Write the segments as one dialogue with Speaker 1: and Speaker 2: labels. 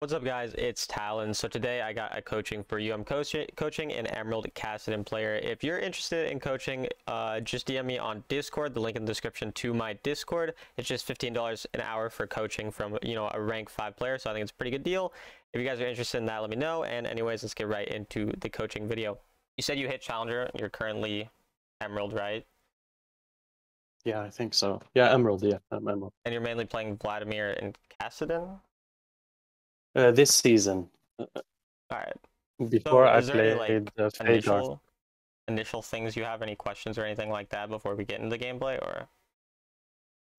Speaker 1: What's up, guys? It's Talon. So today I got a coaching for you. I'm coaching an Emerald Kassadin player. If you're interested in coaching, just DM me on Discord. The link in the description to my Discord. It's just $15 an hour for coaching from a rank 5 player. So I think it's a pretty good deal. If you guys are interested in that, let me know. And anyways, let's get right into the coaching video. You said you hit Challenger. You're currently Emerald, right?
Speaker 2: Yeah, I think so. Yeah, Emerald. Yeah, I'm Emerald.
Speaker 1: And you're mainly playing Vladimir and Kassadin?
Speaker 2: This season.
Speaker 1: All right.
Speaker 2: Before
Speaker 1: So
Speaker 2: I
Speaker 1: is there any
Speaker 2: played
Speaker 1: like
Speaker 2: Fadar.
Speaker 1: initial things you have, any questions or anything like that before we get into the gameplay? Or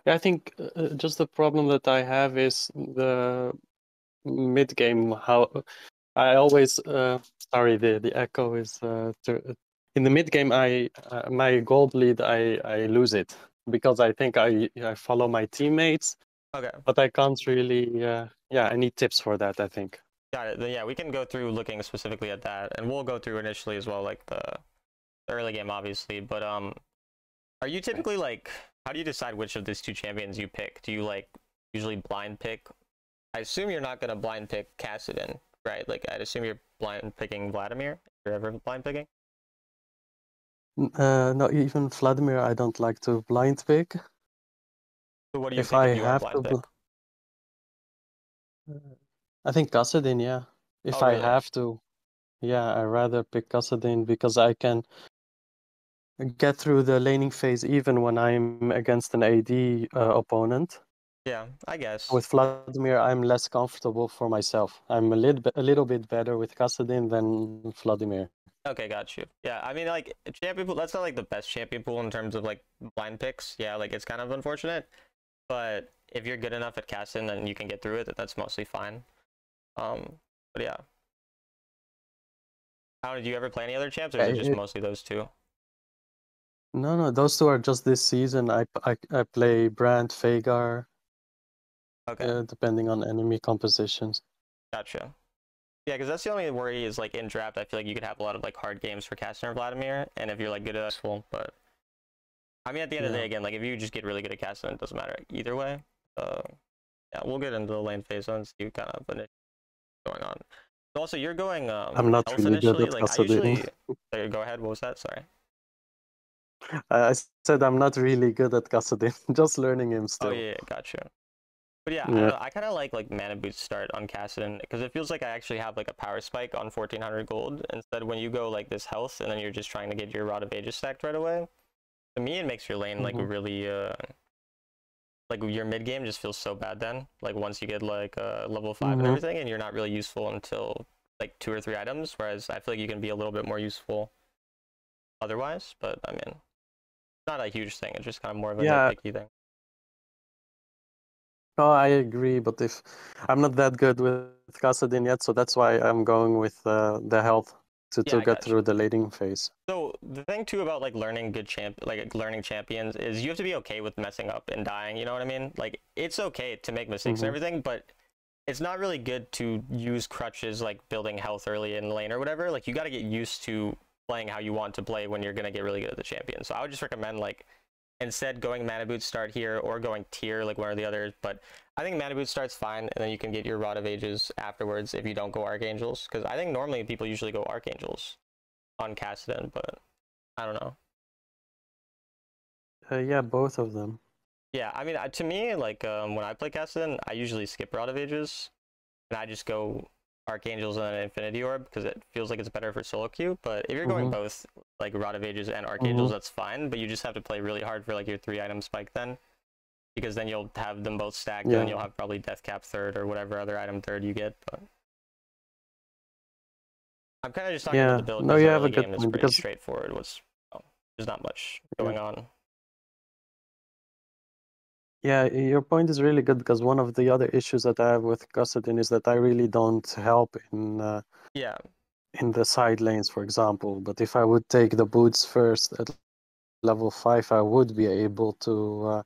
Speaker 2: Yeah, I think just the problem that I have is the mid game. How I always sorry, the echo is in the mid game. I my gold lead I lose it because I think I follow my teammates,
Speaker 1: okay,
Speaker 2: but I can't really. Yeah, I need tips for that, I think.
Speaker 1: got it. Then yeah, we can go through looking specifically at that, and we'll go through initially as well, like the early game, obviously. But are you typically like, how do you decide which of these two champions you pick? Do you like usually blind pick? I assume you're not gonna blind pick Kassadin, right? Like I'd assume you're blind picking Vladimir. If you're ever blind picking?
Speaker 2: No, even Vladimir, I don't like to blind pick.
Speaker 1: So what do you
Speaker 2: If
Speaker 1: pick
Speaker 2: I
Speaker 1: if you are
Speaker 2: have
Speaker 1: blind
Speaker 2: to,
Speaker 1: pick?
Speaker 2: I think Kassadin, yeah. If
Speaker 1: Oh,
Speaker 2: I
Speaker 1: really?
Speaker 2: have to, yeah, I rather pick Kassadin because I can get through the laning phase even when I'm against an AD opponent.
Speaker 1: Yeah, I guess.
Speaker 2: With Vladimir, I'm less comfortable for myself. I'm a little bit better with Kassadin than Vladimir.
Speaker 1: Okay, got you. Yeah, I mean, like, champion pool, that's not, like, the best champion pool in terms of, like, blind picks. Yeah, like, it's kind of unfortunate. But if you're good enough at casting, then you can get through it. That's mostly fine. But yeah. How did you ever play any other champs, or is it just mostly those two?
Speaker 2: No, those two are just this season. I play Brand, Vhagar,
Speaker 1: Okay,
Speaker 2: depending on enemy compositions.
Speaker 1: gotcha. Yeah, because that's the only worry is, like, in draft, I feel like you could have a lot of, like, hard games for Casting or Vladimir, and if you're, like, good at full, but I mean, at the end of the day, again, like, if you just get really good at casting, it doesn't matter either way. Yeah, we'll get into the lane phase and see kind of what's going on. Also, you're going
Speaker 2: I'm not
Speaker 1: health
Speaker 2: really good
Speaker 1: initially.
Speaker 2: at
Speaker 1: Like, I
Speaker 2: Kassadin.
Speaker 1: usually go ahead. What was that? Sorry.
Speaker 2: I said I'm not really good at Kassadin, just learning him
Speaker 1: Oh
Speaker 2: still.
Speaker 1: yeah, gotcha. But yeah, I don't
Speaker 2: Yeah.
Speaker 1: know. I kind of like mana boost start on Kassadin because it feels like I actually have like a power spike on 1400 gold instead when you go like this health and then you're just trying to get your Rod of Ages stacked right away. To me, it makes your lane like really like your mid game just feels so bad then. Like once you get like level 5 and everything, and you're not really useful until like 2 or 3 items. Whereas I feel like you can be a little bit more useful otherwise. But I mean, not a huge thing. It's just kind of more of a nitpicky thing.
Speaker 2: No, I agree, but if I'm not that good with Kassadin yet, so that's why I'm going with the health to get through the laning phase.
Speaker 1: So the thing too about like learning learning champions is you have to be okay with messing up and dying. You know what I mean? Like it's okay to make mistakes and everything, but it's not really good to use crutches like building health early in the lane or whatever. Like you got to get used to playing how you want to play when you're gonna get really good at the champion. So I would just recommend like instead going mana boot start here or going tier like one or the other. But I think mana boot start's fine, and then you can get your Rod of Ages afterwards if you don't go Archangels. Because I think normally people usually go Archangels on Kassadin, but I don't know.
Speaker 2: Yeah, both of them.
Speaker 1: Yeah, I mean, to me, like when I play Kassadin, I usually skip Rod of Ages, and I just go Archangels and then Infinity Orb because it feels like it's better for solo queue. But if you're going both like Rod of Ages and Archangels, that's fine. But you just have to play really hard for like your 3 item spike then, because then you'll have them both stacked, and then you'll have probably Death Cap third or whatever other item third you get. But I'm kind of just talking about the build.
Speaker 2: No, you have a
Speaker 1: game
Speaker 2: good
Speaker 1: is
Speaker 2: point
Speaker 1: pretty
Speaker 2: because
Speaker 1: straightforward. There's not much going on.
Speaker 2: Yeah, your point is really good because one of the other issues that I have with Kassadin is that I really don't help in the side lanes, for example. But if I would take the boots first at level 5, I would be able to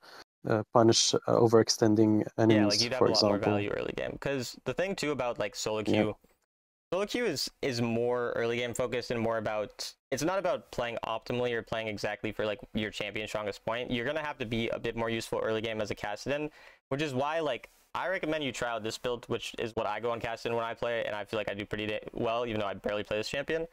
Speaker 2: punish overextending enemies,
Speaker 1: yeah, like you'd have
Speaker 2: for
Speaker 1: a lot more
Speaker 2: example.
Speaker 1: value early game. Because the thing too about like solo queue, solo queue is more early game focused and more about, it's not about playing optimally or playing exactly for like your champion strongest point. You're gonna have to be a bit more useful early game as a Kassadin, which is why like I recommend you try out this build, which is what I go on Kassadin when I play, and I feel like I do pretty well, even though I barely play this champion.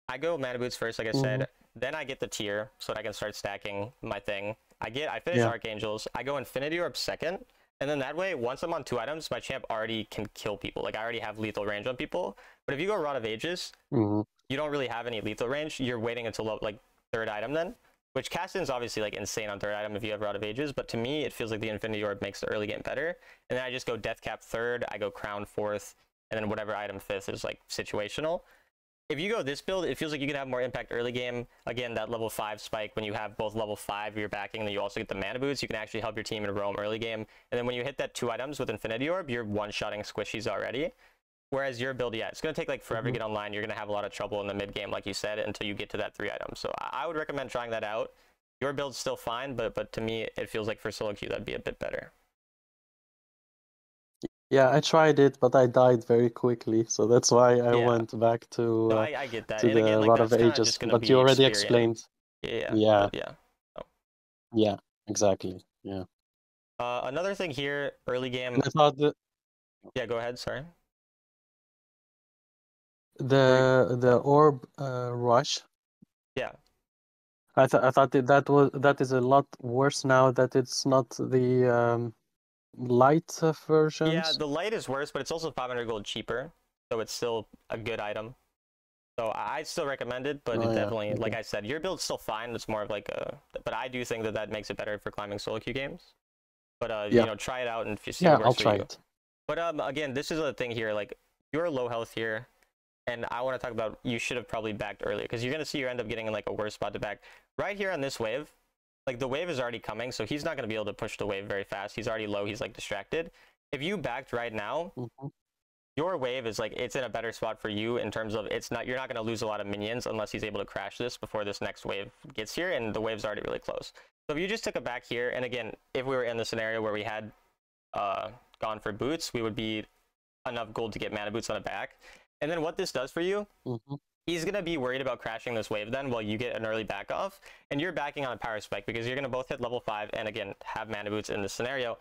Speaker 1: I go mana boots first, like I said. Then I get the tier so that I can start stacking my thing. I finish Archangels. I go Infinity Orb second, and then that way, once I'm on 2 items, my champ already can kill people. Like I already have lethal range on people. But if you go Rod of Ages, you don't really have any lethal range. You're waiting until like 3rd item then. Which Kassadin's obviously like insane on 3rd item if you have Rod of Ages, but to me it feels like the Infinity Orb makes the early game better. And then I just go Death Cap 3rd, I go Crown 4th, and then whatever item 5th is like situational. If you go this build, it feels like you can have more impact early game. Again, that level 5 spike, when you have both level 5 you're backing, and then you also get the mana boots, you can actually help your team in roam early game. And then when you hit that 2 items with Infinity Orb, you're one-shotting squishies already. Whereas your build, yeah, it's going to take like forever to get online. You're going to have a lot of trouble in the mid game, like you said, until you get to that 3 items. So I would recommend trying that out. Your build's still fine, but to me, it feels like for solo queue, that'd be a bit better.
Speaker 2: Yeah, I tried it, but I died very quickly, so that's why I went back to
Speaker 1: no, I get that.
Speaker 2: to
Speaker 1: And
Speaker 2: the
Speaker 1: again, like,
Speaker 2: Rod of Ages. But you already explained.
Speaker 1: Yeah.
Speaker 2: Yeah, exactly. Yeah.
Speaker 1: Another thing here, early game.
Speaker 2: I thought that...
Speaker 1: Yeah, go ahead. Sorry.
Speaker 2: The orb rush.
Speaker 1: Yeah.
Speaker 2: I thought that is a lot worse now that it's not the light versions.
Speaker 1: Yeah, the light is worse, but it's also 500 gold cheaper, so it's still a good item. So I still recommend it, but it definitely, like I said, your build's still fine. It's more of like a, but I do think that makes it better for climbing solo queue games. But you know, try it out and see what works for you. I'll try it. But again, this is a thing here. Like you're low health here, and I want to talk about you should have probably backed earlier because you're gonna see you end up getting in like a worse spot to back. Right here on this wave, like the wave is already coming, so he's not gonna be able to push the wave very fast. He's already low. He's like distracted. If you backed right now. Your wave is like, it's in a better spot for you in terms of you're not going to lose a lot of minions unless he's able to crash this before this next wave gets here, and the wave's already really close. So if you just took a back here, and again, if we were in the scenario where we had gone for boots, we would be enough gold to get mana boots on the back. And then what this does for you, he's going to be worried about crashing this wave then while you get an early back off, and you're backing on a power spike because you're going to both hit level 5 and again, have mana boots in this scenario.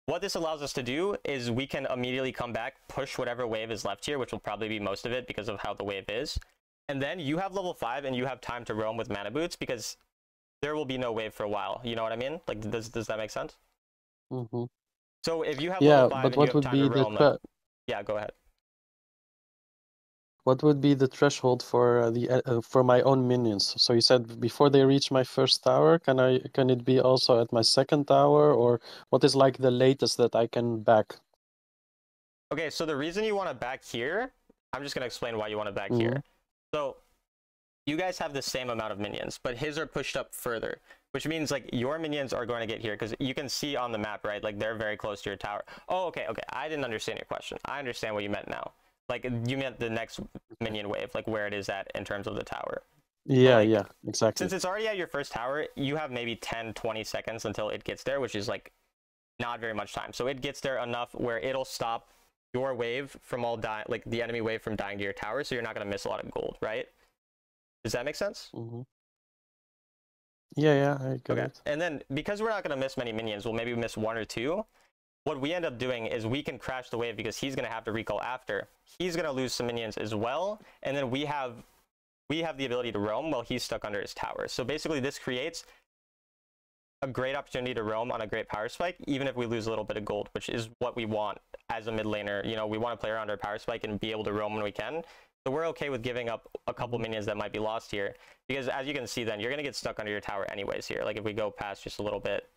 Speaker 1: What this allows us to do is we can immediately come back, push whatever wave is left here, which will probably be most of it because of how the wave is. And then you have level 5 and you have time to roam with mana boots because there will be no wave for a while. You know what I mean? Like, does that make sense? So if you have level 5 and you have time to roam, like, yeah, go ahead.
Speaker 2: What would be the threshold for for my own minions? So you said before they reach my first tower, can it be also at my second tower, or what is like the latest that I can back?
Speaker 1: Okay, so the reason you want to back here, I'm just gonna explain why you want to back here. So you guys have the same amount of minions, but his are pushed up further, which means like your minions are going to get here because you can see on the map, right? Like they're very close to your tower. Oh, okay. I didn't understand your question. I understand what you meant now. Like you meant the next minion wave, like where it is at in terms of the tower.
Speaker 2: Yeah, like, yeah, exactly.
Speaker 1: Since it's already at your first tower, you have maybe 10-20 seconds until it gets there, which is like not very much time. So it gets there enough where it'll stop your wave from all dying, like the enemy wave from dying to your tower, so you're not going to miss a lot of gold, right? Does that make sense?
Speaker 2: Yeah, I get it.
Speaker 1: And then because we're not going to miss many minions, we'll maybe miss 1 or 2. What we end up doing is we can crash the wave because he's going to have to recall after. He's going to lose some minions as well, and then we have the ability to roam while he's stuck under his tower. So basically this creates a great opportunity to roam on a great power spike, even if we lose a little bit of gold, which is what we want as a mid laner. You know, we want to play around our power spike and be able to roam when we can. So we're okay with giving up a couple minions that might be lost here, because as you can see then, you're going to get stuck under your tower anyways here. Like if we go past just a little bit,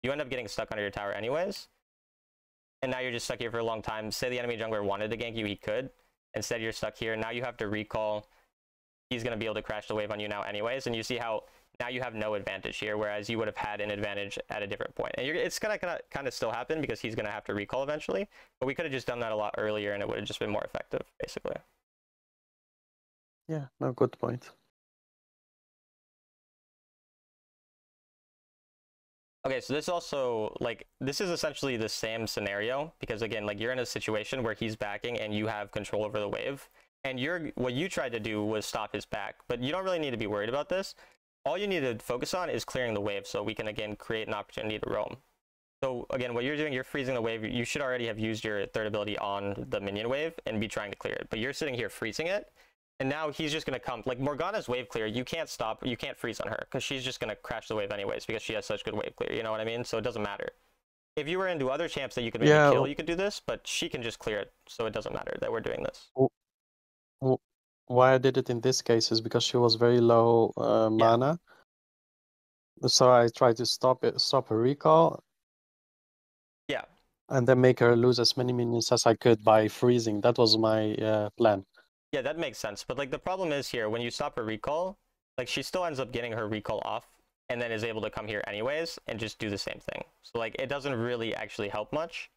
Speaker 1: you end up getting stuck under your tower anyways. And now you're just stuck here for a long time. Say the enemy jungler wanted to gank you, he could. Instead, you're stuck here. Now you have to recall. He's going to be able to crash the wave on you now anyways. And you see how now you have no advantage here, whereas you would have had an advantage at a different point. And it's going to kind of still happen because he's going to have to recall eventually. But we could have just done that a lot earlier and it would have just been more effective, basically.
Speaker 2: Yeah, no, good point.
Speaker 1: Okay, so this also, like, this is essentially the same scenario because, again, like, you're in a situation where he's backing and you have control over the wave. And what you tried to do was stop his back, but you don't really need to be worried about this. All you need to focus on is clearing the wave so we can, again, create an opportunity to roam. So again, what you're doing, you're freezing the wave. You should already have used your third ability on the minion wave and be trying to clear it. But you're sitting here freezing it. And now he's just going to come. Like Morgana's wave clear, you can't stop, you can't freeze on her because she's just going to crash the wave anyways because she has such good wave clear. You know what I mean? So it doesn't matter. If you were into other champs that you could maybe kill, you could do this, but she can just clear it. So it doesn't matter that we're doing this.
Speaker 2: Why I did it in this case is because she was very low mana. So I tried to stop her recall.
Speaker 1: Yeah.
Speaker 2: And then make her lose as many minions as I could by freezing. That was my plan.
Speaker 1: Yeah, that makes sense. But like the problem is here, when you stop her recall, like she still ends up getting her recall off and then is able to come here anyways and just do the same thing. So like it doesn't really actually help much.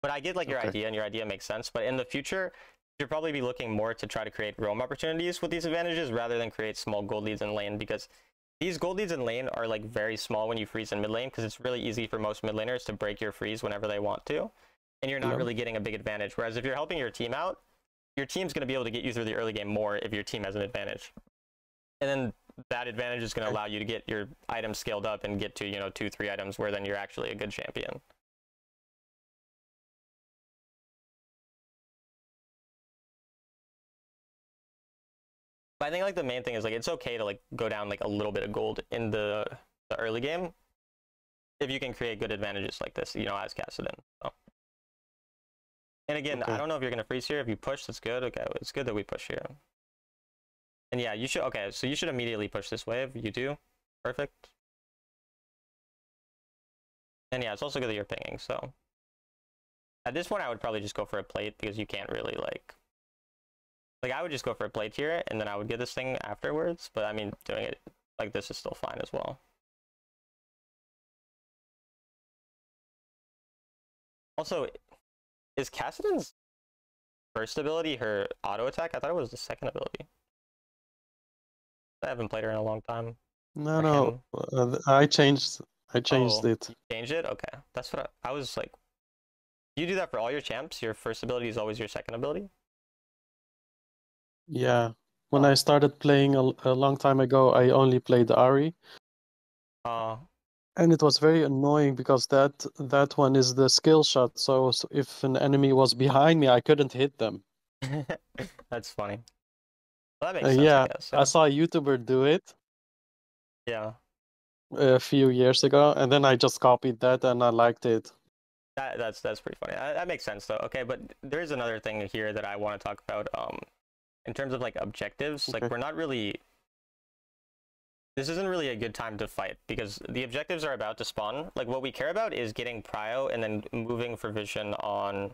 Speaker 1: But I get like your idea, and your idea makes sense. But in the future, you'll probably be looking more to try to create roam opportunities with these advantages rather than create small gold leads in lane, because these gold leads in lane are like very small when you freeze in mid lane, because it's really easy for most mid laners to break your freeze whenever they want to, and you're not really getting a big advantage. Whereas if you're helping your team out, your team's going to be able to get you through the early game more if your team has an advantage. And then that advantage is going to allow you to get your items scaled up and get to, you know, 2-3 items where then you're actually a good champion. But I think like the main thing is like it's okay to like go down like a little bit of gold in the early game if you can create good advantages like this, you know, as Kassadin. So. And again, I don't know if you're gonna freeze here. If you push, that's good. Okay, it's good that we push here. And yeah, you should. Okay, so you should immediately push this wave. You do, perfect. And yeah, it's also good that you're pinging. So at this point, I would probably just go for a plate because you can't really like I would just go for a plate here, and then I would get this thing afterwards. But I mean, doing it like this is still fine as well. Also, is Kassadin's first ability her auto attack? I thought it was the second ability. I haven't played her in a long time.
Speaker 2: No, I changed it.
Speaker 1: You changed it? Okay, that's what I was like. You do that for all your champs? Your first ability is always your second ability?
Speaker 2: Yeah. When I started playing a long time ago, I only played Ahri. And it was very annoying because that one is the skill shot. So if an enemy was behind me, I couldn't hit them.
Speaker 1: That's funny. Well, that makes sense,
Speaker 2: yeah,
Speaker 1: I guess.
Speaker 2: I saw a YouTuber do it.
Speaker 1: Yeah.
Speaker 2: A few years ago, and then I just copied that, and I liked it.
Speaker 1: That's pretty funny. That makes sense, though. Okay, but there is another thing here that I want to talk about. In terms of like objectives, like we're not really. This isn't really a good time to fight because the objectives are about to spawn. Like what we care about is getting prio and then moving for vision on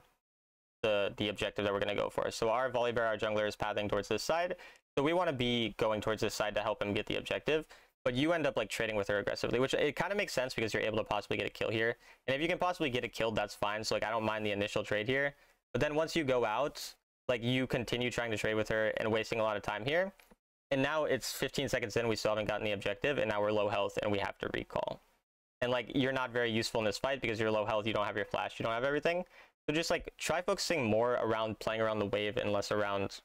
Speaker 1: the objective that we're going to go for. So our Volibear, our jungler, is pathing towards this side. So we want to be going towards this side to help him get the objective. But you end up like trading with her aggressively, which it kind of makes sense because you're able to possibly get a kill here. And if you can possibly get it killed, that's fine. So like I don't mind the initial trade here. But then once you go out, like you continue trying to trade with her and wasting a lot of time here. And now it's 15 seconds in, we still haven't gotten the objective, and now we're low health and we have to recall. And like you're not very useful in this fight because you're low health, you don't have your flash, you don't have everything. So just like try focusing more around playing around the wave and less around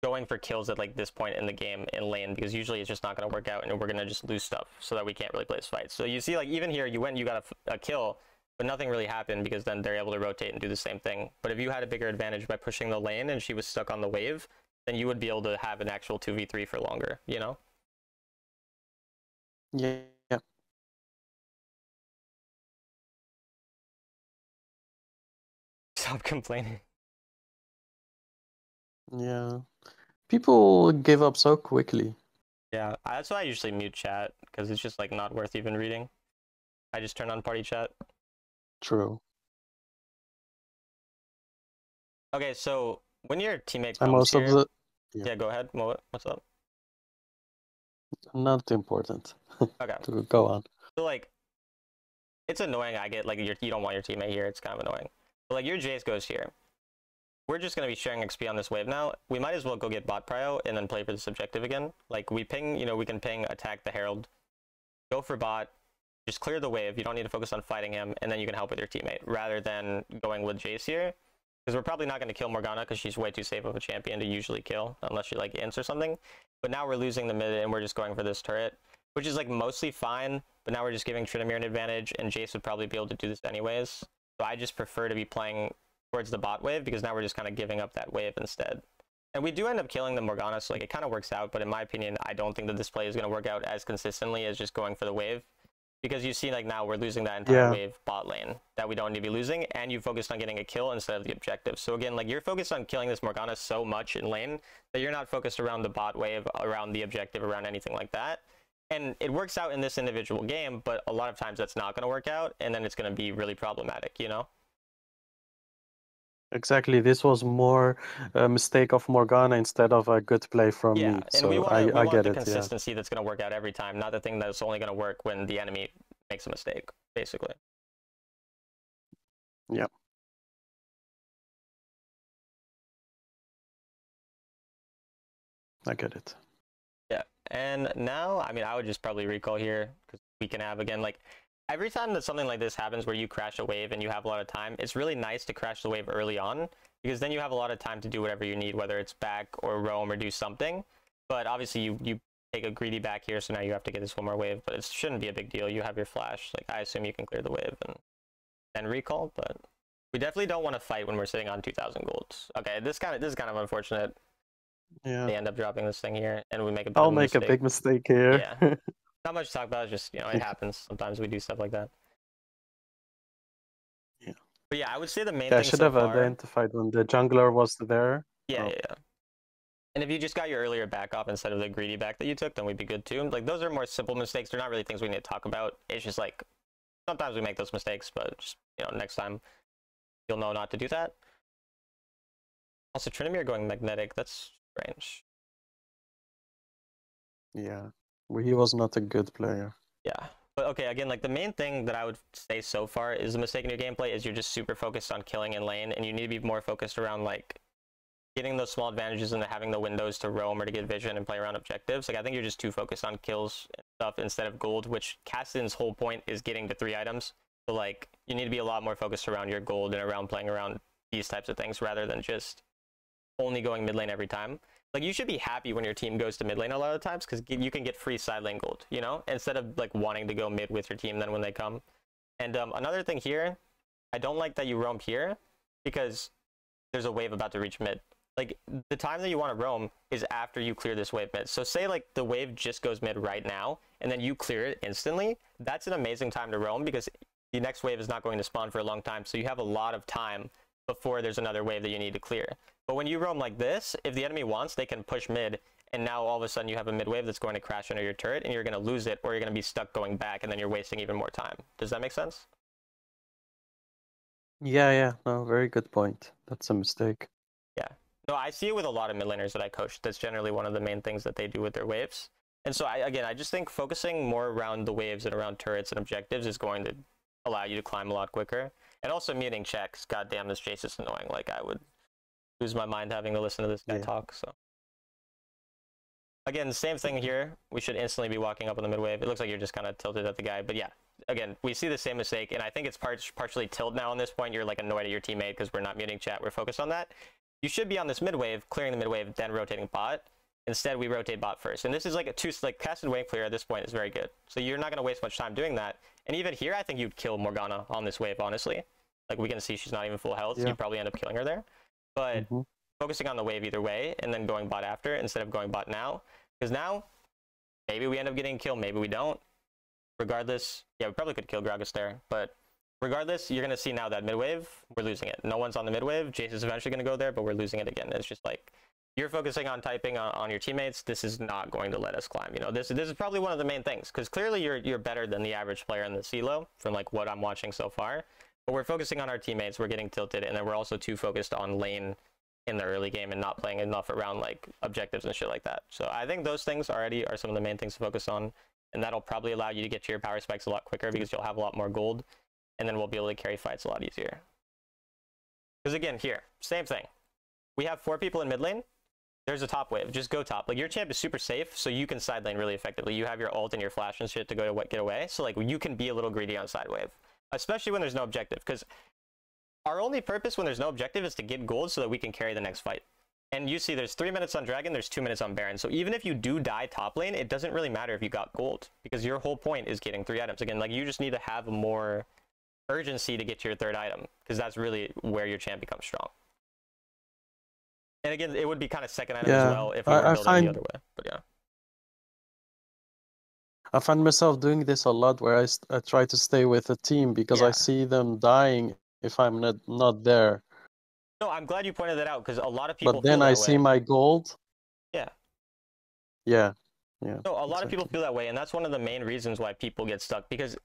Speaker 1: going for kills at like this point in the game in lane, because usually it's just not going to work out and we're going to just lose stuff so that we can't really play this fight. So you see like even here you went and you got a kill, but nothing really happened because then they're able to rotate and do the same thing. But if you had a bigger advantage by pushing the lane and she was stuck on the wave, then you would be able to have an actual 2v3 for longer, you know?
Speaker 2: Yeah.
Speaker 1: Stop complaining.
Speaker 2: Yeah. People give up so quickly.
Speaker 1: Yeah, that's why I usually mute chat, because it's just like not worth even reading. I just turn on party chat.
Speaker 2: True.
Speaker 1: Okay, so when your teammate comes here... Yeah, go ahead. What's up?
Speaker 2: Not important.
Speaker 1: Okay.
Speaker 2: Go on.
Speaker 1: So like, it's annoying. I get like you don't want your teammate here. It's kind of annoying. But like your Jace goes here. We're just going to be sharing XP on this wave now. We might as well go get bot prio and then play for this objective again. Like we ping, you know, we can ping, attack the Herald, go for bot, just clear the wave. You don't need to focus on fighting him, and then you can help with your teammate rather than going with Jace here. Because we're probably not going to kill Morgana because she's way too safe of a champion to usually kill unless she like ints or something. But now we're losing the mid and we're just going for this turret. which is like mostly fine, but now we're just giving Tryndamere an advantage, and Jace would probably be able to do this anyways. So I just prefer to be playing towards the bot wave, because now we're just kind of giving up that wave instead. And we do end up killing the Morgana, so like it kind of works out, but in my opinion, I don't think that this play is going to work out as consistently as just going for the wave. Because you see, like, now we're losing that entire wave bot lane that we don't need to be losing, and you focused on getting a kill instead of the objective. So again, like, you're focused on killing this Morgana so much in lane that you're not focused around the bot wave, around the objective, around anything like that. And it works out in this individual game, but a lot of times that's not going to work out, and then it's going to be really problematic, you know?
Speaker 2: Exactly. This was more a mistake of Morgana instead of a good play from me.
Speaker 1: And
Speaker 2: so
Speaker 1: we want
Speaker 2: I get
Speaker 1: the
Speaker 2: it.
Speaker 1: consistency that's going to work out every time, not the thing that's only going to work when the enemy makes a mistake, basically.
Speaker 2: Yeah. I get it.
Speaker 1: Yeah, and now, I mean, I would just probably recall here, because we can have, again, like, every time that something like this happens where you crash a wave and you have a lot of time, it's really nice to crash the wave early on, because then you have a lot of time to do whatever you need, whether it's back or roam or do something. But obviously you take a greedy back here, so now you have to get this one more wave, but it shouldn't be a big deal. You have your flash. Like, I assume you can clear the wave and then recall, but we definitely don't want to fight when we're sitting on 2,000 golds. Okay, this is kind of unfortunate.
Speaker 2: Yeah.
Speaker 1: They end up dropping this thing here, and we make a bit
Speaker 2: I'll
Speaker 1: of a
Speaker 2: make
Speaker 1: mistake.
Speaker 2: a big mistake here.
Speaker 1: Yeah. Not much to talk about, it's just, you know, it happens. Sometimes we do stuff like that.
Speaker 2: Yeah.
Speaker 1: But yeah, I would say the main
Speaker 2: Yeah, I
Speaker 1: thing
Speaker 2: should
Speaker 1: so
Speaker 2: have
Speaker 1: far...
Speaker 2: identified when the jungler was there.
Speaker 1: Yeah. And if you just got your earlier back off instead of the greedy back that you took, then we'd be good too. Like, those are more simple mistakes. They're not really things we need to talk about. It's just like, sometimes we make those mistakes, but just, you know, next time you'll know not to do that. Also, Tryndamere going magnetic, that's strange.
Speaker 2: Yeah, well, he was not a good player.
Speaker 1: Yeah, but okay, again, like, the main thing that I would say so far is the mistake in your gameplay is you're just super focused on killing in lane, and you need to be more focused around, like, getting those small advantages and having the windows to roam or to get vision and play around objectives. Like, I think you're just too focused on kills and stuff instead of gold, which Kassadin's whole point is getting to 3 items. So, like, you need to be a lot more focused around your gold and around playing around these types of things rather than just only going mid lane every time. Like, you should be happy when your team goes to mid lane a lot of times, because you can get free side lane gold, you know, instead of like wanting to go mid with your team then when they come. And another thing here, I don't like that you roam here, because there's a wave about to reach mid. Like, the time that you want to roam is after you clear this wave mid. So say like the wave just goes mid right now, and then you clear it instantly. That's an amazing time to roam, because the next wave is not going to spawn for a long time, so you have a lot of time before there's another wave that you need to clear. But when you roam like this, if the enemy wants, they can push mid, and now all of a sudden you have a mid wave that's going to crash under your turret, and you're going to lose it, or you're going to be stuck going back, and then you're wasting even more time. Does that make sense?
Speaker 2: Yeah, no, very good point. That's a mistake.
Speaker 1: Yeah. No, I see it with a lot of mid laners that I coach. That's generally one of the main things that they do with their waves. And so, I just think focusing more around the waves and around turrets and objectives is going to allow you to climb a lot quicker. And also muting checks. God damn, this Jace is annoying. Like, I would lose my mind having to listen to this guy talk. So again, same thing here. We should instantly be walking up on the mid wave. It looks like you're just kind of tilted at the guy. But yeah, again, we see the same mistake. And I think it's partially tilt now on this point. You're like annoyed at your teammate because we're not muting chat. We're focused on that. You should be on this mid wave, clearing the mid wave, then rotating bot. Instead, we rotate bot first. And this is like a casted wave clear at this point is very good. So you're not going to waste much time doing that. And even here, I think you'd kill Morgana on this wave, honestly. Like, we can see she's not even full health. Yeah. So you'd probably end up killing her there. But focusing on the wave either way, and then going bot after, instead of going bot now. Because now, maybe we end up getting a kill, maybe we don't. Regardless, yeah, we probably could kill Gragas there. But regardless, you're going to see now that mid wave, we're losing it. No one's on the mid wave. Jace is eventually going to go there, but we're losing it again. It's just like, you're focusing on typing on your teammates. This is not going to let us climb. You know, this is probably one of the main things, because clearly you're better than the average player in the CLO from like what I'm watching so far. But we're focusing on our teammates. We're getting tilted, and then we're also too focused on lane in the early game and not playing enough around like objectives and shit like that. So I think those things already are some of the main things to focus on, and that'll probably allow you to get to your power spikes a lot quicker because you'll have a lot more gold, and then we'll be able to carry fights a lot easier. Because again, here, same thing. We have 4 people in mid lane. There's a top wave. Just go top. Like, your champ is super safe, so you can side lane really effectively. You have your ult and your flash and shit to go to get away. So like, you can be a little greedy on side wave, especially when there's no objective. Because our only purpose when there's no objective is to get gold so that we can carry the next fight. And you see there's 3 minutes on Dragon, there's 2 minutes on Baron. So even if you do die top lane, it doesn't really matter if you got gold, because your whole point is getting 3 items. Again, like, you just need to have more urgency to get to your 3rd item, because that's really where your champ becomes strong. And again, it would be kind of 2nd item as well if we were building the other way. But yeah.
Speaker 2: I find myself doing this a lot, where I try to stay with a team because I see them dying if I'm not there.
Speaker 1: No, I'm glad you pointed that out, because a lot of people
Speaker 2: But then I see my gold.
Speaker 1: Yeah.
Speaker 2: Yeah.
Speaker 1: So a lot of people feel that way, and that's one of the main reasons why people get stuck, because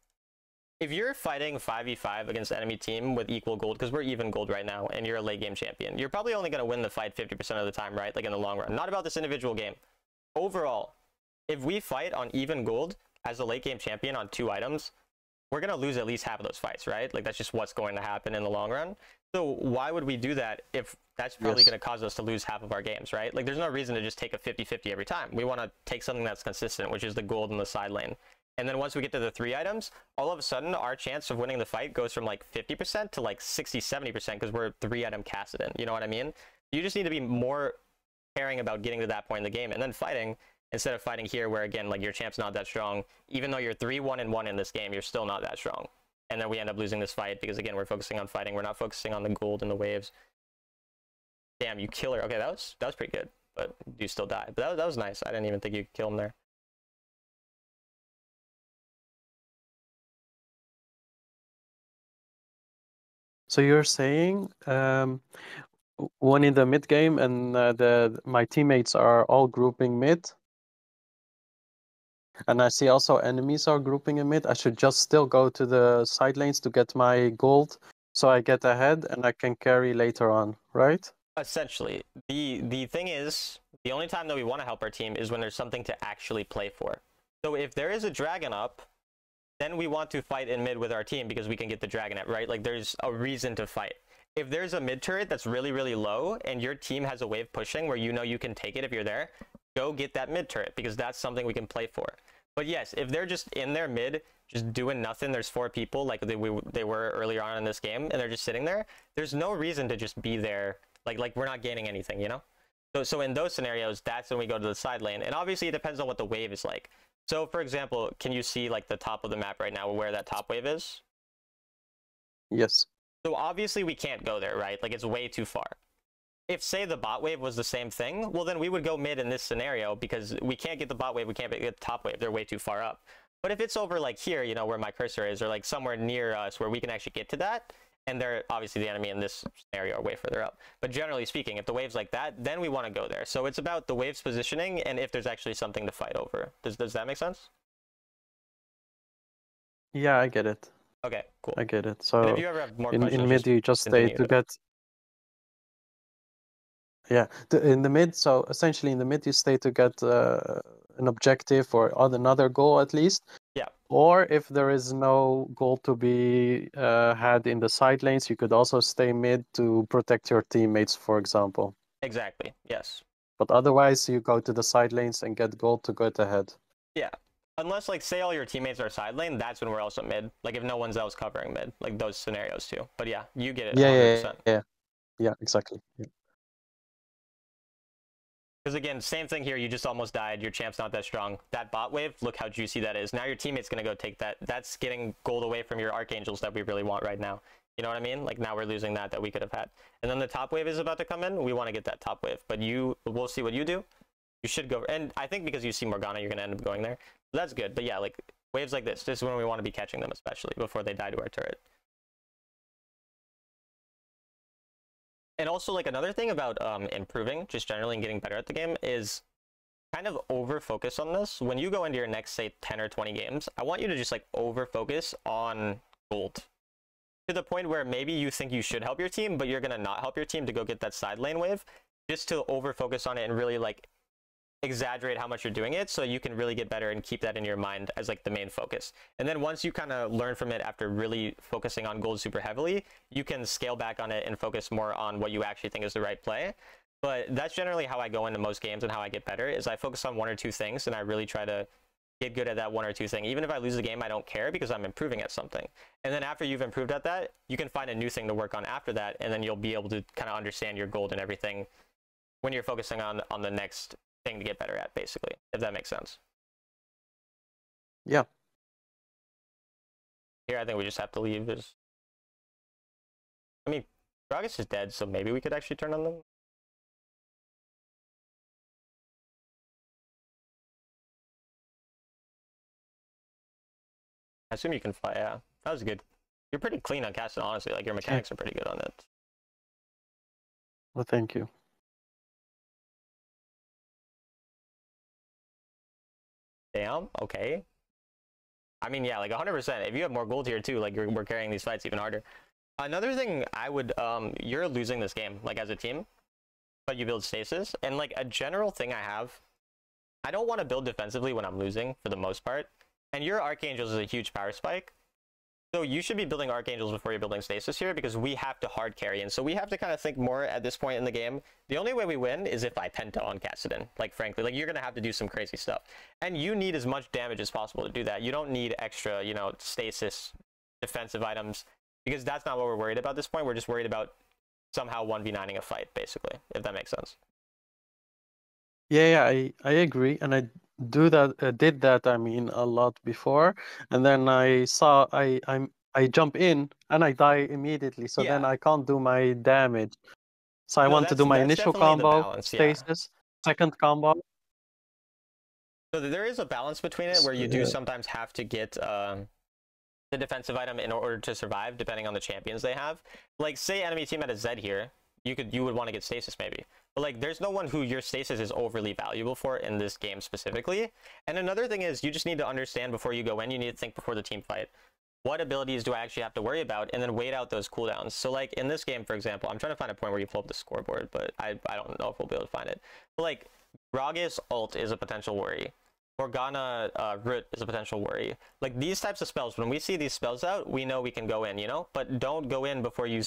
Speaker 1: if you're fighting 5v5 against the enemy team with equal gold, because we're even gold right now, and you're a late game champion, you're probably only going to win the fight 50% of the time, right? Like, in the long run. Not about this individual game. Overall, if we fight on even gold as a late game champion on 2 items, we're going to lose at least half of those fights, right? Like, that's just what's going to happen in the long run. So why would we do that if that's probably going to cause us to lose half of our games, right? Like, there's no reason to just take a 50-50 every time. We want to take something that's consistent, which is the gold in the side lane. And then once we get to the 3 items, all of a sudden our chance of winning the fight goes from like 50% to like 60-70%, because we're 3-item Kassadin. You know what I mean? You just need to be more caring about getting to that point in the game and then fighting, instead of fighting here where, again, like, your champ's not that strong. Even though you're 3-1-1 in this game, you're still not that strong. And then we end up losing this fight because, again, we're focusing on fighting. We're not focusing on the gold and the waves. Damn, you kill her. Okay, that was pretty good, but you still die. But that was nice. I didn't even think you could kill him there.
Speaker 2: So you're saying one in the mid game, and my teammates are all grouping mid, and I see also enemies are grouping in mid. I should just still go to the side lanes to get my gold, so I get ahead and I can carry later on, right?
Speaker 1: Essentially, the thing is, the only time that we want to help our team is when there's something to actually play for. So if there is a dragon up, then we want to fight in mid with our team because we can get the dragonet, right? Like, there's a reason to fight. If there's a mid turret that's really, really low and your team has a wave pushing where you know you can take it if you're there, go get that mid turret, because that's something we can play for. But yes, if they're just in their mid, just doing nothing, there's 4 people like they were earlier on in this game, and they're just sitting there, there's no reason to just be there. Like we're not gaining anything, you know? So in those scenarios, that's when we go to the side lane. And obviously it depends on what the wave is like. So for example, can you see like the top of the map right now where that top wave is?
Speaker 2: Yes.
Speaker 1: So obviously we can't go there, right? Like, it's way too far. If, say, the bot wave was the same thing, well, then we would go mid in this scenario, because we can't get the bot wave, we can't get the top wave. They're way too far up. But if it's over like here, you know, where my cursor is, or like somewhere near us where we can actually get to that, and they're obviously the enemy in this scenario are way further up. But generally speaking, if the wave's like that, then we want to go there. So it's about the wave's positioning and if there's actually something to fight over. Does that make sense?
Speaker 2: Yeah, I get it.
Speaker 1: Okay, cool.
Speaker 2: I get it. So
Speaker 1: and if you ever have more questions,
Speaker 2: in mid, you just stay to get. Yeah, in the mid. So essentially, in the mid, you stay to get an objective or another goal at least.
Speaker 1: Yeah.
Speaker 2: Or if there is no goal to be had in the side lanes, you could also stay mid to protect your teammates, for example.
Speaker 1: Exactly. Yes.
Speaker 2: But otherwise, you go to the side lanes and get gold to get ahead.
Speaker 1: Yeah. Unless, like, say all your teammates are side lane, that's when we're also mid. Like, if no one's else covering mid, like those scenarios too. But yeah, you get it. 100%.
Speaker 2: Yeah, exactly. Yeah.
Speaker 1: Because again, same thing here. You just almost died. Your champ's not that strong. That bot wave, look how juicy that is. Now your teammate's going to go take that. That's getting gold away from your archangels that we really want right now. You know what I mean? Like, now we're losing that we could have had. And then the top wave is about to come in. We want to get that top wave. But we'll see what you do. You should go. And I think because you see Morgana, you're going to end up going there. So that's good. But yeah, like, waves like this is when we want to be catching them, especially before they die to our turret. And also, like, another thing about improving, just generally and getting better at the game, is kind of over-focus on this. When you go into your next, say, 10 or 20 games, I want you to just, like, over-focus on gold. To the point where maybe you think you should help your team, but you're going to not help your team to go get that side lane wave, just to over-focus on it and really, like, exaggerate how much you're doing it so you can really get better and keep that in your mind as like the main focus. And then once you kind of learn from it after really focusing on gold super heavily, you can scale back on it and focus more on what you actually think is the right play. But that's generally how I go into most games and how I get better, is I focus on 1 or 2 things and I really try to get good at that 1 or 2 thing. Even if I lose the game, I don't care because I'm improving at something. And then after you've improved at that, you can find a new thing to work on after that, and then you'll be able to kind of understand your gold and everything when you're focusing on the next thing to get better at, basically, if that makes sense.
Speaker 2: Yeah.
Speaker 1: Here, I think we just have to leave. I mean, Gragas is dead, so maybe we could actually turn on them. I assume you can fly, yeah. That was good. You're pretty clean on Kassadin, honestly. Like, your mechanics are pretty good on it.
Speaker 2: Well, thank you.
Speaker 1: Damn, okay. I mean, yeah, like 100%. If you have more gold here too, like we're carrying these fights even harder. Another thing I would, you're losing this game, like as a team, but you build stasis. And like a general thing I have, I don't want to build defensively when I'm losing for the most part. And your Archangels is a huge power spike. So you should be building Archangels before you're building stasis here, because we have to hard carry. And so we have to kind of think more at this point in the game. The only way we win is if I penta on Kassadin, like frankly. Like you're going to have to do some crazy stuff. And you need as much damage as possible to do that. You don't need extra, you know, stasis defensive items, because that's not what we're worried about at this point. We're just worried about somehow 1v9ing a fight, basically, if that makes sense.
Speaker 2: Yeah, I agree, and I did that. I mean, a lot before, and then I jump in and I die immediately. So then I can't do my damage. So I want to do my initial combo,
Speaker 1: balance,
Speaker 2: stasis, second combo.
Speaker 1: So there is a balance between it where you do sometimes have to get the defensive item in order to survive, depending on the champions they have. Like, say enemy team had a Zed here, you would want to get stasis maybe. But like, there's no one who your stasis is overly valuable for in this game specifically. And another thing is, you just need to understand before you go in, you need to think before the team fight. What abilities do I actually have to worry about, and then wait out those cooldowns. So like in this game, for example, I'm trying to find a point where you pull up the scoreboard, but I don't know if we'll be able to find it. But like, Gragas ult is a potential worry. Morgana Root is a potential worry. Like these types of spells, when we see these spells out, we know we can go in, you know? But don't go in before you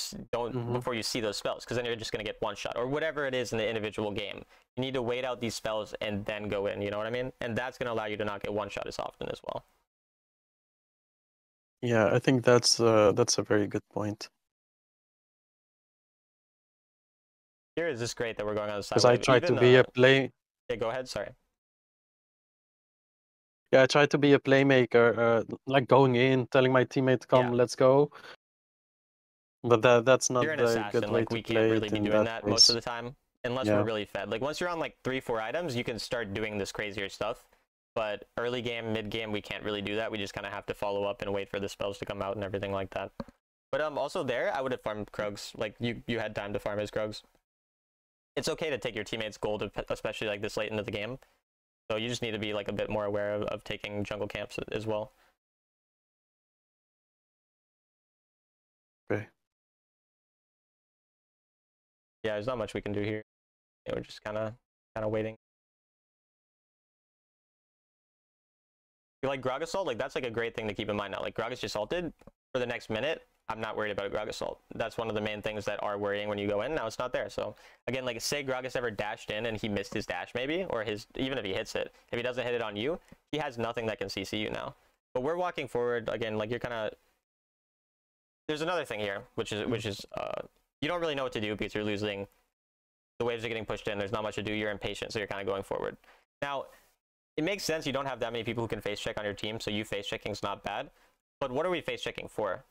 Speaker 1: before you see those spells, because then you're just going to get one shot, or whatever it is in the individual game. You need to wait out these spells and then go in, you know what I mean? And that's going to allow you to not get one shot as often as well.
Speaker 2: Yeah, I think that's a very good point.
Speaker 1: Here is this great that we're going on the side.
Speaker 2: Because I try to be a play.
Speaker 1: Yeah, go ahead. Sorry.
Speaker 2: Yeah, I try to be a playmaker, like going in, telling my teammate, "Come, let's go." But that's not
Speaker 1: you're an
Speaker 2: the
Speaker 1: assassin,
Speaker 2: good way
Speaker 1: like
Speaker 2: to
Speaker 1: we
Speaker 2: play
Speaker 1: can't really
Speaker 2: it
Speaker 1: be
Speaker 2: in
Speaker 1: doing
Speaker 2: that
Speaker 1: that most of the time, unless we're really fed. Like once you're on like 3-4 items, you can start doing this crazier stuff. But early game, mid game, we can't really do that. We just kind of have to follow up and wait for the spells to come out and everything like that. But also there, I would have farmed Krugs. Like you had time to farm his Krugs. It's okay to take your teammates' gold, especially like this late into the game. So you just need to be like a bit more aware of taking jungle camps as well.
Speaker 2: Okay.
Speaker 1: Yeah, there's not much we can do here. We're just kind of waiting. Like Gragas ult, like that's like a great thing to keep in mind now. Like Gragas just ulted for the next minute. I'm not worried about a Gragas ult. That's one of the main things that are worrying when you go in. Now it's not there. So again, like say Gragas ever dashed in and he missed his dash maybe, or even if he hits it, if he doesn't hit it on you, he has nothing that can CC you now. But we're walking forward again. Like you're kind of. There's another thing here, which is you don't really know what to do because you're losing. The waves are getting pushed in. There's not much to do. You're impatient, so you're kind of going forward. Now, it makes sense. You don't have that many people who can face check on your team, so you face checking is not bad. But what are we face checking for?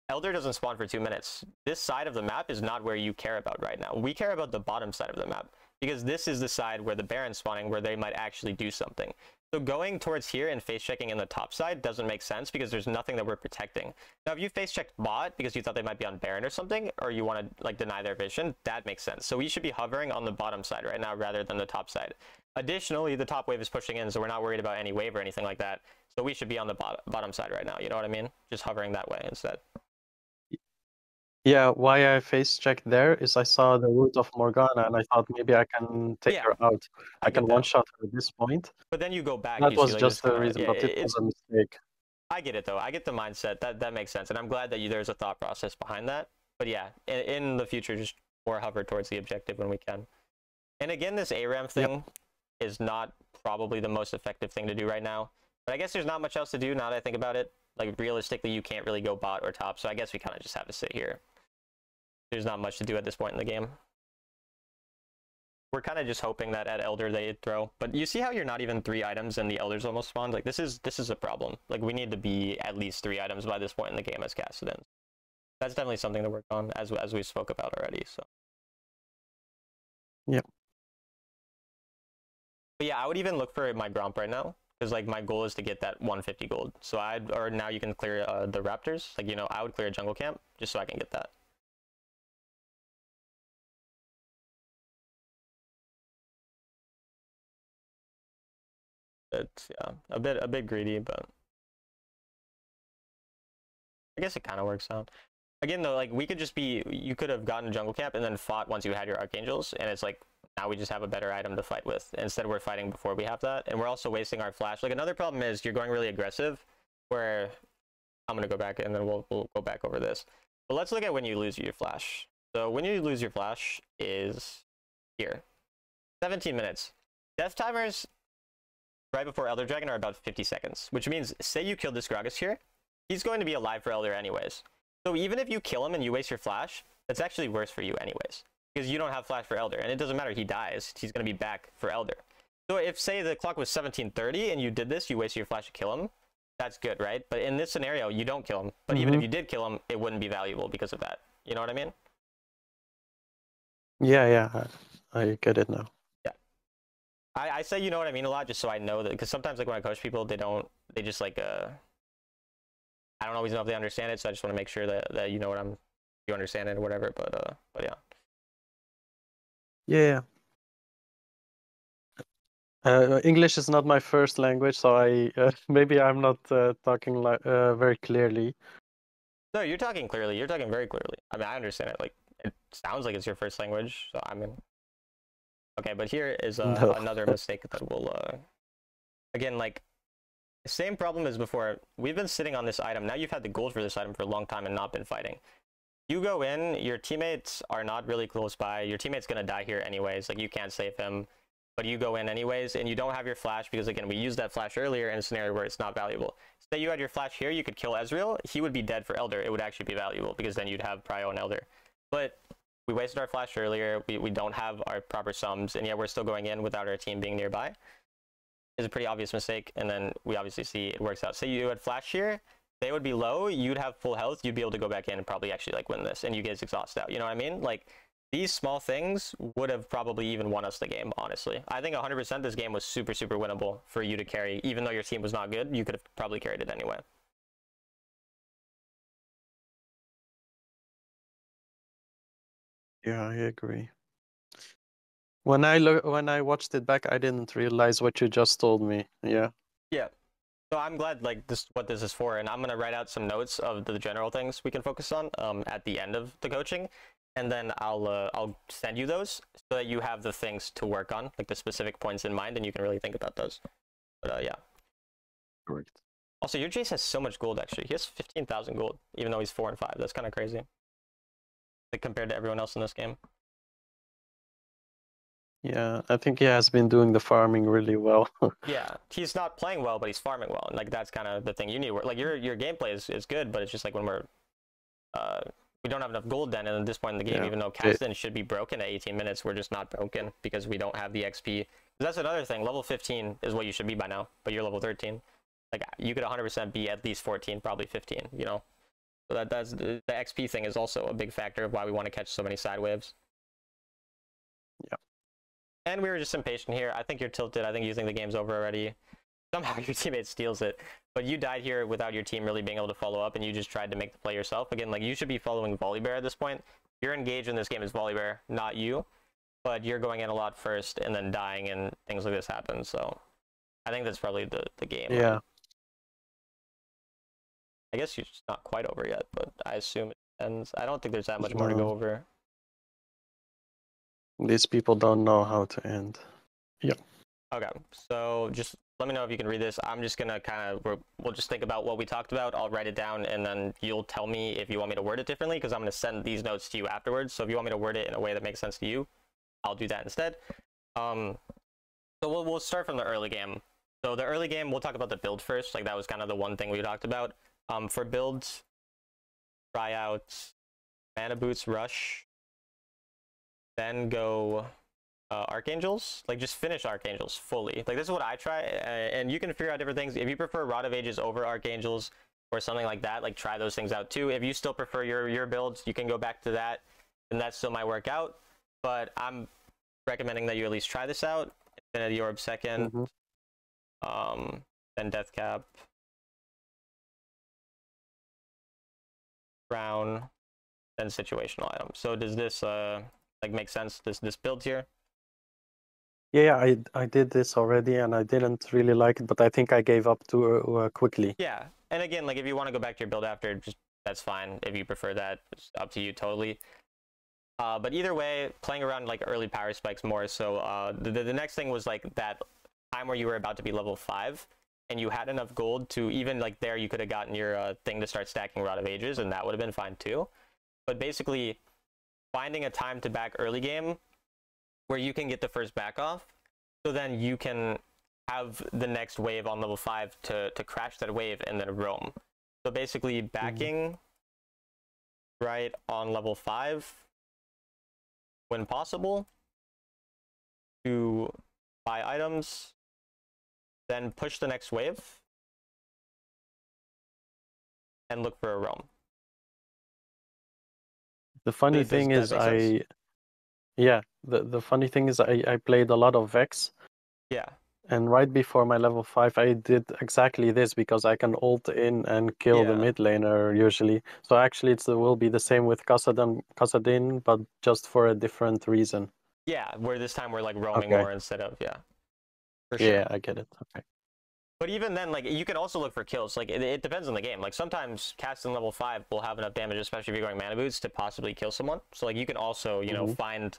Speaker 1: Elder doesn't spawn for 2 minutes. This side of the map is not where you care about right now. We care about the bottom side of the map, because this is the side where the Baron's spawning, where they might actually do something. So going towards here and face checking in the top side doesn't make sense, because there's nothing that we're protecting. Now, if you face checked bot because you thought they might be on Baron or something, or you want to like deny their vision, that makes sense. So we should be hovering on the bottom side right now rather than the top side. Additionally, the top wave is pushing in, so we're not worried about any wave or anything like that. So we should be on the bottom side right now. You know what I mean? Just hovering that way instead.
Speaker 2: Yeah, why I face checked there is I saw the root of Morgana and I thought maybe I can take her out. I can one-shot her at this point.
Speaker 1: But then you go back.
Speaker 2: That
Speaker 1: you
Speaker 2: was
Speaker 1: see, like,
Speaker 2: just the reason, but it was a mistake.
Speaker 1: I get it though. I get the mindset. That makes sense, and I'm glad that there's a thought process behind that. But yeah, in the future, just more hover towards the objective when we can. And again, this ARAM thing is not probably the most effective thing to do right now. But I guess there's not much else to do now that I think about it. Like realistically, you can't really go bot or top, so I guess we kind of just have to sit here. There's not much to do at this point in the game. we're kind of just hoping that at Elder they throw. But you see how you're not even 3 items and the Elders almost spawned? Like, this is a problem. Like, we need to be at least 3 items by this point in the game as Kassadin. That's definitely something to work on, as we spoke about already. So.
Speaker 2: Yep.
Speaker 1: But yeah, I would even look for my Gromp right now, because like my goal is to get that 150 gold. So or now you can clear the Raptors. Like, you know, I would clear a jungle camp just so I can get that. It's yeah, a bit greedy, but I guess it kind of works out. Again though, like we could just be, you could have gotten a jungle camp and then fought once you had your Archangels, and it's like now we just have a better item to fight with. Instead we're fighting before we have that, and we're also wasting our flash. Like another problem is you're going really aggressive, where I'm gonna go back and then we'll go back over this. But let's look at when you lose your flash. So when you lose your flash is here, 17 minutes. Death timers right before Elder Dragon are about 50 seconds, which means say you kill this Gragas here, he's going to be alive for Elder anyways. So even if you kill him and you waste your flash, that's actually worse for you anyways, because you don't have flash for Elder, and it doesn't matter, he dies, he's going to be back for Elder. So if say the clock was 17:30 and you did this, you wasted your flash to kill him, that's good, right? But in this scenario, you don't kill him. But even if you did kill him, it wouldn't be valuable because of that. You know what I mean?
Speaker 2: Yeah, I get it now.
Speaker 1: Yeah. I say you know what I mean a lot just so I know that, because sometimes like when I coach people, they just like I don't always know if they understand it, so I just want to make sure that you know what you understand it or whatever. But yeah.
Speaker 2: Yeah. English is not my first language, so I maybe I'm not talking very clearly.
Speaker 1: No, you're talking clearly. You're talking very clearly. I mean, I understand it. Like, it sounds like it's your first language. So I mean, okay. But here is
Speaker 2: No.
Speaker 1: another mistake that will again, like, same problem as before. We've been sitting on this item. Now you've had the gold for this item for a long time and not been fighting. You go in, your teammates are not really close by. Your teammate's gonna die here anyways. Like, you can't save him. But you go in anyways, and you don't have your flash because, again, we used that flash earlier in a scenario where it's not valuable. Say you had your flash here, you could kill Ezreal. He would be dead for Elder. It would actually be valuable because then you'd have Prio and Elder. But we wasted our flash earlier. We don't have our proper sums, and yet we're still going in without our team being nearby. It's a pretty obvious mistake, and then we obviously see it works out. Say you had flash here, they would be low, you'd have full health, you'd be able to go back in and probably actually like win this, and you guys exhaust out. You know what I mean? Like, these small things would have probably even won us the game, honestly. I think 100% this game was super, super winnable for you to carry. Even though your team was not good, you could have probably carried it anyway.
Speaker 2: Yeah, I agree. When I watched it back, I didn't realize what you just told me. Yeah.
Speaker 1: Yeah. So I'm glad like what this is for, and I'm gonna write out some notes of the general things we can focus on at the end of the coaching. And then I'll send you those so that you have the things to work on, like the specific points in mind, and you can really think about those. But yeah.
Speaker 2: Correct.
Speaker 1: Also, your Jace has so much gold, actually. He has 15,000 gold, even though he's 4 and 5. That's kind of crazy. Like, compared to everyone else in this game.
Speaker 2: Yeah, I think he has been doing the farming really well.
Speaker 1: Yeah, he's not playing well, but he's farming well. And, like, that's kind of the thing you need. Like, your gameplay is good, but it's just like when we don't have enough gold then, and at this point in the game, even though Kassadin should be broken at 18 minutes, we're just not broken because we don't have the XP. That's another thing. Level 15 is what you should be by now, but you're level 13. Like, you could 100% be at least 14, probably 15, you know? So that's the XP thing is also a big factor of why we want to catch so many side waves.
Speaker 2: Yeah.
Speaker 1: And we were just impatient here. I think you're tilted. I think you think the game's over already. Somehow your teammate steals it. But you died here without your team really being able to follow up, and you just tried to make the play yourself. Again, like, you should be following Volibear at this point. You're engaged in this game as Volibear, not you. But you're going in a lot first and then dying, and things like this happen. So I think that's probably the game.
Speaker 2: Yeah.
Speaker 1: I guess you're just not quite over yet, but I assume it ends. I don't think there's that much more to go over.
Speaker 2: These people don't know how to end. Yeah.
Speaker 1: Okay, so just let me know if you can read this. I'm just gonna we'll just think about what we talked about. I'll write it down, and then you'll tell me if you want me to word it differently, because I'm gonna send these notes to you afterwards. So if you want me to word it in a way that makes sense to you, I'll do that instead. So we'll start from the early game. So the early game, we'll talk about the build first. Like, that was kind of the one thing we talked about. For builds, try out Mana Boots Rush, then go Archangels. Like just finish Archangels fully. Like this is what I try, and you can figure out different things. If you prefer Rod of Ages over Archangels or something like that, like try those things out too. If you still prefer your builds, you can go back to that, and that still might work out. But I'm recommending that you at least try this out. Infinity Orb second, then Death Cap, Crown, then situational item. So does this like make sense? This build here?
Speaker 2: Yeah, I did this already and I didn't really like it, but I think I gave up too quickly.
Speaker 1: Yeah, and again, like if you want to go back to your build after, just that's fine. If you prefer that, it's up to you totally. But either way, playing around like early power spikes more. So the next thing was like that time where you were about to be level 5, and you had enough gold to even like there you could have gotten your thing to start stacking Rod of Ages, and that would have been fine too. But basically, finding a time to back early game where you can get the first back off, so then you can have the next wave on level 5 to crash that wave and then roam. So basically backing right on level 5 when possible to buy items, then push the next wave and look for a roam.
Speaker 2: The funny thing is the funny thing is I played a lot of Vex.
Speaker 1: Yeah.
Speaker 2: And right before my level 5, I did exactly this because I can ult in and kill the mid laner usually. So actually it will be the same with Kassadin, but just for a different reason.
Speaker 1: Yeah, where this time we're like roaming more instead of, for sure.
Speaker 2: Yeah, I get it. Okay.
Speaker 1: But even then, like, you can also look for kills. Like, it depends on the game. Like, sometimes casting level 5 will have enough damage, especially if you're going mana boots, to possibly kill someone. So, like, you can also, you know, find...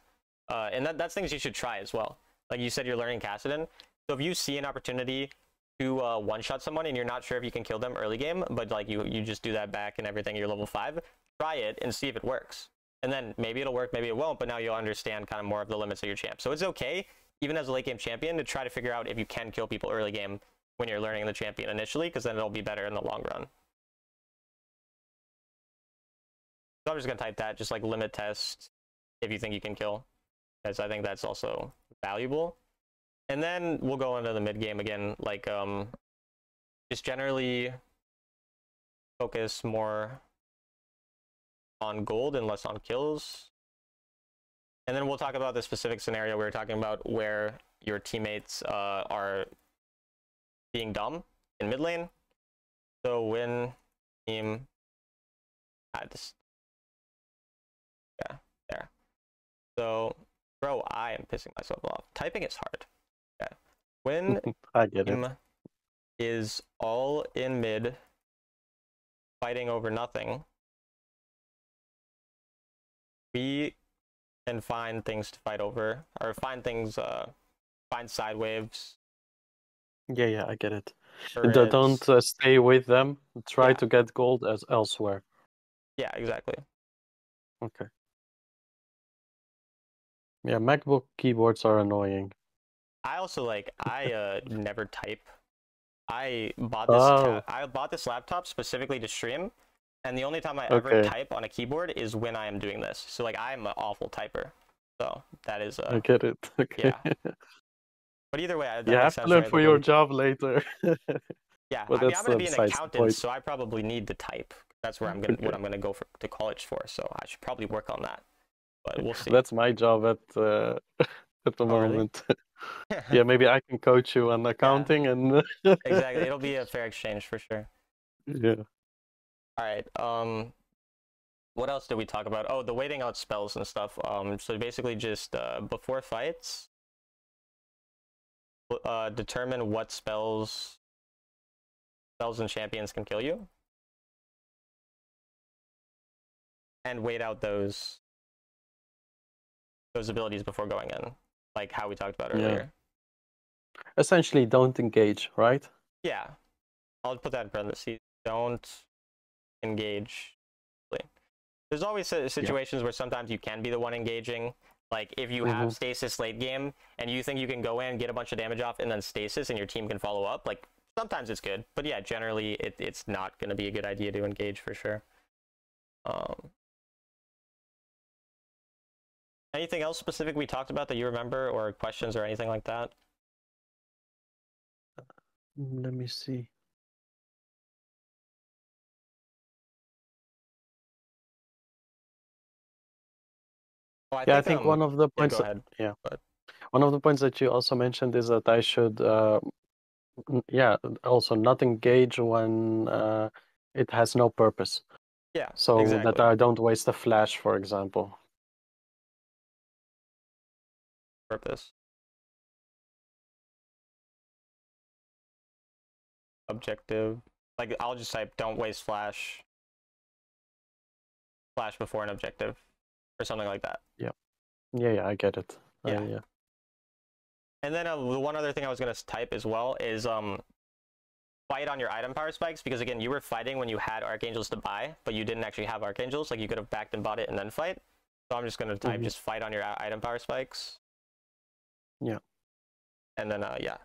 Speaker 1: and that's things you should try as well. Like you said, you're learning Kassadin. So if you see an opportunity to one-shot someone and you're not sure if you can kill them early game, but, like, you just do that back and everything, you're level 5, try it and see if it works. And then maybe it'll work, maybe it won't, but now you'll understand kind of more of the limits of your champ. So it's okay, even as a late game champion, to try to figure out if you can kill people early game when you're learning the champion initially, because then it'll be better in the long run. So I'm just going to type that, just like limit test if you think you can kill, because I think that's also valuable. And then we'll go into the mid game again, like just generally focus more on gold and less on kills. And then we'll talk about the specific scenario we were talking about where your teammates are being dumb in mid lane. So when team there. So bro, I am pissing myself off. Typing is hard. Okay. When
Speaker 2: I get
Speaker 1: team
Speaker 2: it.
Speaker 1: is all in mid fighting over nothing, we can find things to fight over, or find things, find side waves.
Speaker 2: Yeah, I get it. Don't stay with them. Try to get gold as elsewhere.
Speaker 1: Yeah, exactly.
Speaker 2: Okay. Yeah, MacBook keyboards are annoying.
Speaker 1: I also never type. I bought this laptop specifically to stream, and the only time I ever type on a keyboard is when I am doing this. So like I'm an awful typer. So that is
Speaker 2: I get it. Okay.
Speaker 1: Yeah. But either way, that
Speaker 2: you
Speaker 1: makes
Speaker 2: have
Speaker 1: sense,
Speaker 2: to learn
Speaker 1: right?
Speaker 2: for your job later.
Speaker 1: Yeah,
Speaker 2: but
Speaker 1: I mean, I'm gonna be an
Speaker 2: besides
Speaker 1: accountant, so I probably need to type. That's where I'm gonna what I'm gonna go to college for. So I should probably work on that. But we'll see.
Speaker 2: That's my job at the moment. Really? Yeah, maybe I can coach you on accounting and
Speaker 1: exactly. It'll be a fair exchange for sure.
Speaker 2: Yeah.
Speaker 1: All right. What else did we talk about? Oh, the waiting out spells and stuff. So basically just before fights, determine what spells and champions can kill you, and wait out those abilities before going in, like how we talked about earlier.
Speaker 2: Essentially, don't engage, right?
Speaker 1: Yeah, I'll put that in parentheses. Don't engage. There's always situations where sometimes you can be the one engaging. Like if you have stasis late game and you think you can go in, get a bunch of damage off, and then stasis, and your team can follow up. Like sometimes it's good, but yeah, generally it's not going to be a good idea to engage for sure. Anything else specific we talked about that you remember, or questions or anything like that?
Speaker 2: Let me see.
Speaker 1: Oh, I
Speaker 2: Yeah, I
Speaker 1: think
Speaker 2: think one of the
Speaker 1: yeah,
Speaker 2: points.
Speaker 1: go ahead.
Speaker 2: Yeah,
Speaker 1: But
Speaker 2: one of the points that you also mentioned is that I should, yeah, also not engage when it has no purpose.
Speaker 1: yeah,
Speaker 2: So that
Speaker 1: exactly.
Speaker 2: I don't waste a flash, for example.
Speaker 1: Purpose. Objective. Like I'll just type don't waste flash before an objective or something like that.
Speaker 2: Yeah, yeah, I get it.
Speaker 1: Yeah.
Speaker 2: Yeah.
Speaker 1: And then the one other thing I was gonna type as well is fight on your item power spikes, because again, you were fighting when you had archangels to buy, but you didn't actually have archangels. Like you could have backed and bought it and then fight. So I'm just gonna type just fight on your item power spikes.
Speaker 2: Yeah.
Speaker 1: And then yeah,